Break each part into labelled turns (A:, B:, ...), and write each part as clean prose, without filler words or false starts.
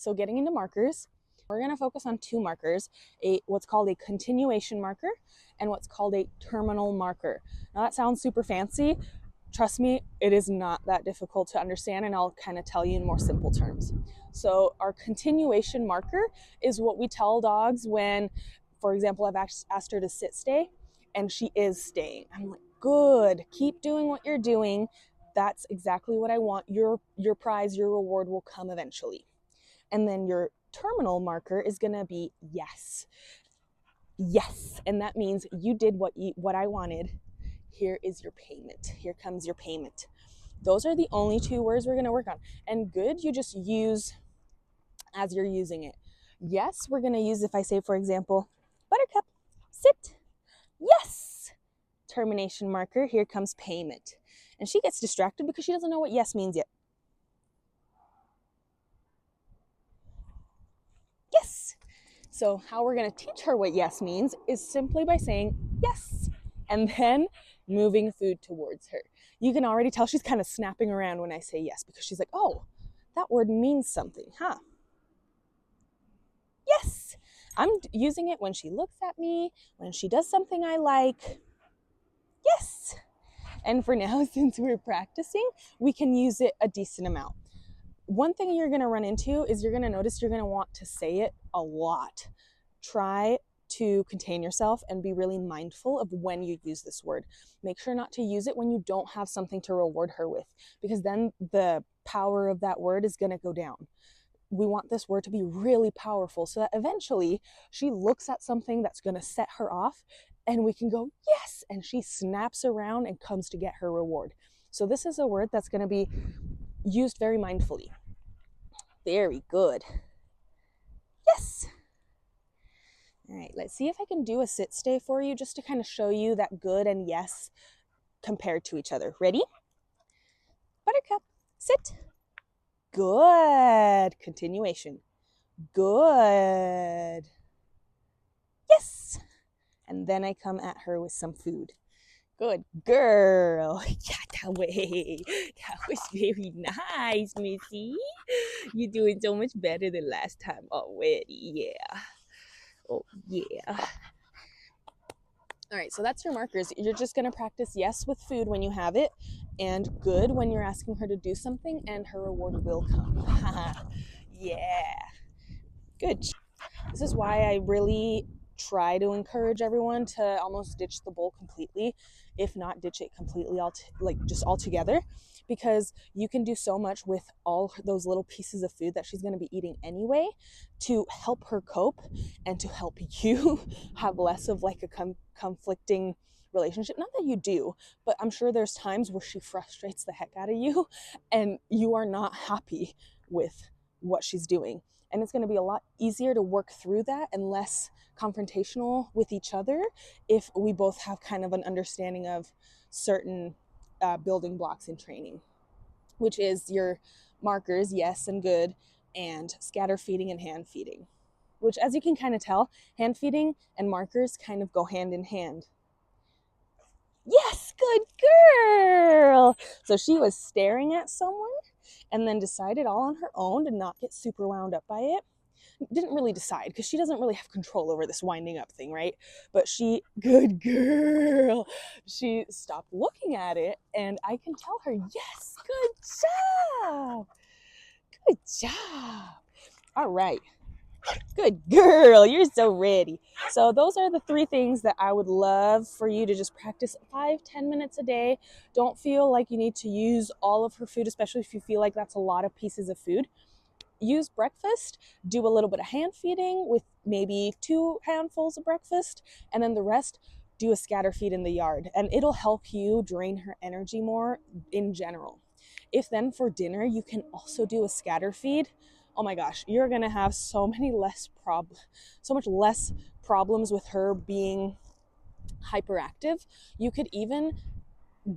A: So getting into markers, we're going to focus on two markers, what's called a continuation marker and what's called a terminal marker. Now that sounds super fancy. Trust me, it is not that difficult to understand, and I'll kind of tell you in more simple terms. So our continuation marker is what we tell dogs when, for example, I've asked her to sit stay and she is staying. I'm like, good, keep doing what you're doing. That's exactly what I want. Your prize, your reward will come eventually. And then your terminal marker is going to be yes. Yes. And that means you did what I wanted. Here is your payment. Here comes your payment. Those are the only two words we're going to work on. And good, you just use as you're using it. Yes, we're going to use if I say, for example, Buttercup, sit. Yes. Termination marker. Here comes payment. And she gets distracted because she doesn't know what yes means yet. Yes. So how we're going to teach her what yes means is simply by saying yes and then moving food towards her. You can already tell she's kind of snapping around when I say yes because she's like, oh, that word means something, huh? Yes. I'm using it when she looks at me, when she does something I like. Yes. And for now, since we're practicing, we can use it a decent amount. One thing you're going to run into is you're going to notice you're going to want to say it a lot. Try to contain yourself and be really mindful of when you use this word. Make sure not to use it when you don't have something to reward her with, because then the power of that word is going to go down. We want this word to be really powerful so that eventually she looks at something that's going to set her off and we can go, yes, and she snaps around and comes to get her reward. So this is a word that's going to be used very mindfully. Very good. Yes. All right, let's see if I can do a sit stay for you just to kind of show you that good and yes compared to each other. Ready? Buttercup, sit. Good. Continuation. Good. Yes. And then I come at her with some food. Good girl. Yeah, that way. That was very nice, Missy. You're doing so much better than last time already. Yeah. Oh, yeah. All right, so that's your markers. You're just going to practice yes with food when you have it, and good when you're asking her to do something, and her reward will come. Yeah. Good. This is why I really try to encourage everyone to almost ditch the bowl completely, if not ditch it completely, just altogether, because you can do so much with all those little pieces of food that she's going to be eating anyway to help her cope and to help you have less of like a conflicting relationship. Not that you do, but I'm sure there's times where she frustrates the heck out of you and you are not happy with what she's doing. And it's going to be a lot easier to work through that and less confrontational with each other if we both have kind of an understanding of certain building blocks in training, which is your markers, yes and good, and scatter feeding and hand feeding, which, as you can kind of tell, hand feeding and markers kind of go hand in hand. Yes, good girl. So she was staring at someone and then decided all on her own to not get super wound up by it. Didn't really decide because she doesn't really have control over this winding up thing, right? But good girl, she stopped looking at it and I can tell her, yes, good job. Good job. All right. Good girl, you're so ready. So those are the three things that I would love for you to just practice 5-10 minutes a day. Don't feel like you need to use all of her food, especially if you feel like that's a lot of pieces of food. Use breakfast, do a little bit of hand feeding with maybe 2 handfuls of breakfast, and then the rest, do a scatter feed in the yard. And it'll help you drain her energy more in general. If then for dinner, you can also do a scatter feed, oh my gosh, you're going to have so much less problems with her being hyperactive. You could even,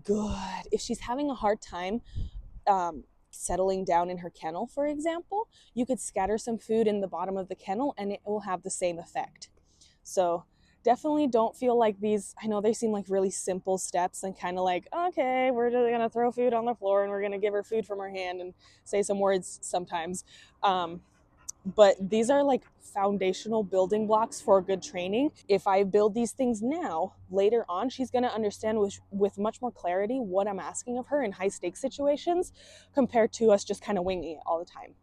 A: good, if she's having a hard time settling down in her kennel, for example, you could scatter some food in the bottom of the kennel and it will have the same effect. So definitely don't feel like these, I know they seem like really simple steps and kind of like, okay, we're just going to throw food on the floor and we're going to give her food from her hand and say some words sometimes. but these are like foundational building blocks for good training. If I build these things now, later on, she's going to understand with much more clarity what I'm asking of her in high stakes situations compared to us just kind of winging it all the time.